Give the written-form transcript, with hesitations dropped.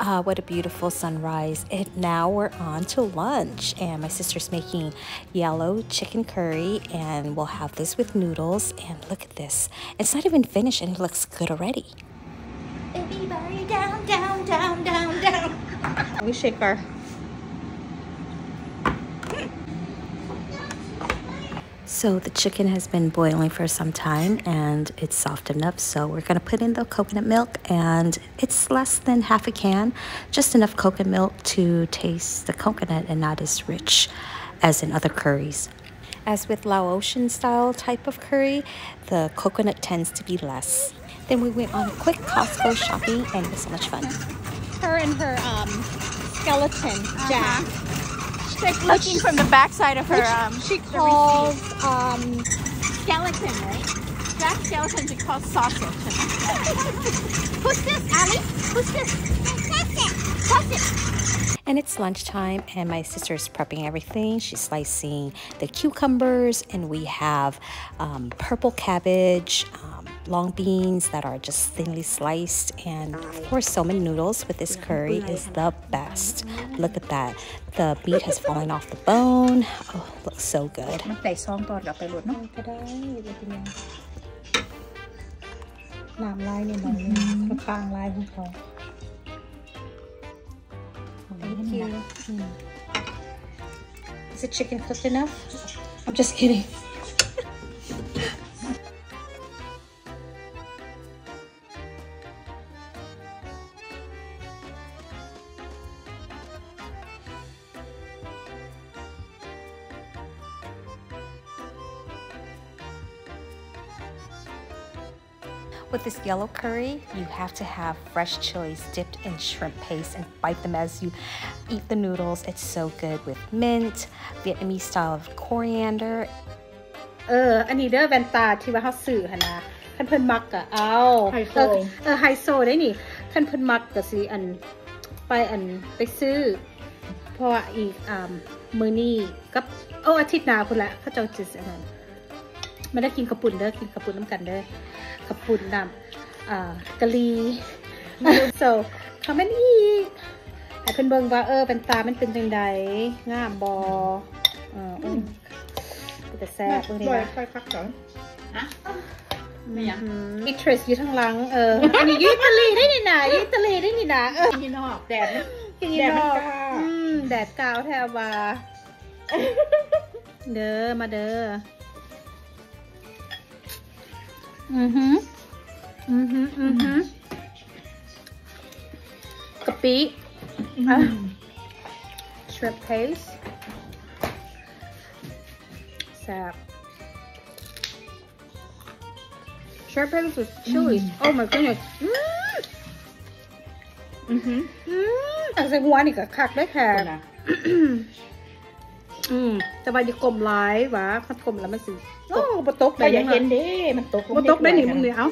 What a beautiful sunrise. And now we're on to lunch. And my sister's making yellow chicken curry. And we'll have this with noodles. And look at this. It's not even finished and it looks good already. Everybody down, down, down, down, down. We shake our... So the chicken has been boiling for some time and it's soft enough, so we're going to put in the coconut milk, and it's less than half a can, just enough coconut milk to taste the coconut and not as rich as in other curries. As with Laotian style type of curry, the coconut tends to be less. Then we went on a quick Costco shopping and it was so much fun. Her and her skeleton jack. She's like looking from the backside of her she calls skeleton, right? Jack skeleton she calls sausage. Who's this, Ali? Who's this? Sausage. And it's lunchtime and my sister is prepping everything. She's slicing the cucumbers, and we have purple cabbage, long beans that are just thinly sliced, and of course salmon noodles with this curry is the best. Look at that. The meat has fallen off the bone. Oh, looks so good. Thank you. Is the chicken cooked enough? I'm just kidding. With this yellow curry, you have to have fresh chilies dipped in shrimp paste and bite them as you eat the noodles. It's so good with mint, Vietnamese style of coriander. อันนี้เด้อแว่นตาที่ว่าเฮาซื้อหั่นนะคันเพิ่นมักก็เอาไฮโซได้นี่คันเพิ่นมักก็สิไปซื้อเพราะว่าอีกมื้อนี้กับอาทิตย์หน้าพุ่นละเขาเจ้าสิอันนั้นไม่ได้กินกระปุ่นเด้อกินกระปุ่นน้ำกันเด้อกระปุ่นน้ำกะหรี่ so คำมันอีกให้เพิ่นเบิ่งว่าเป็นตามันเป็นจังไดงามบ่แต่แซ่บเบิ่งนี่นะค่อยพักก่อนฮะไม่ยังอีเทรสอยู่ทางหลังอันนี้อิตาลีได้นี่นะอิตาลีได้นี่นะกินนอกแดดแดดกาวแทบว่าเด้อมาเด้อกะปิshrimp paste แซ่บ shrimp paste with chili oh my goodness อันใส่หัวนี่ก็คักได้แค่แต่ว่าอย่ากลมร้ายวะถ้ากลมแล้วมันสิบตกได้ยังเห็นเด้มันตกบตกได้หนิมึงเนี่ยเอา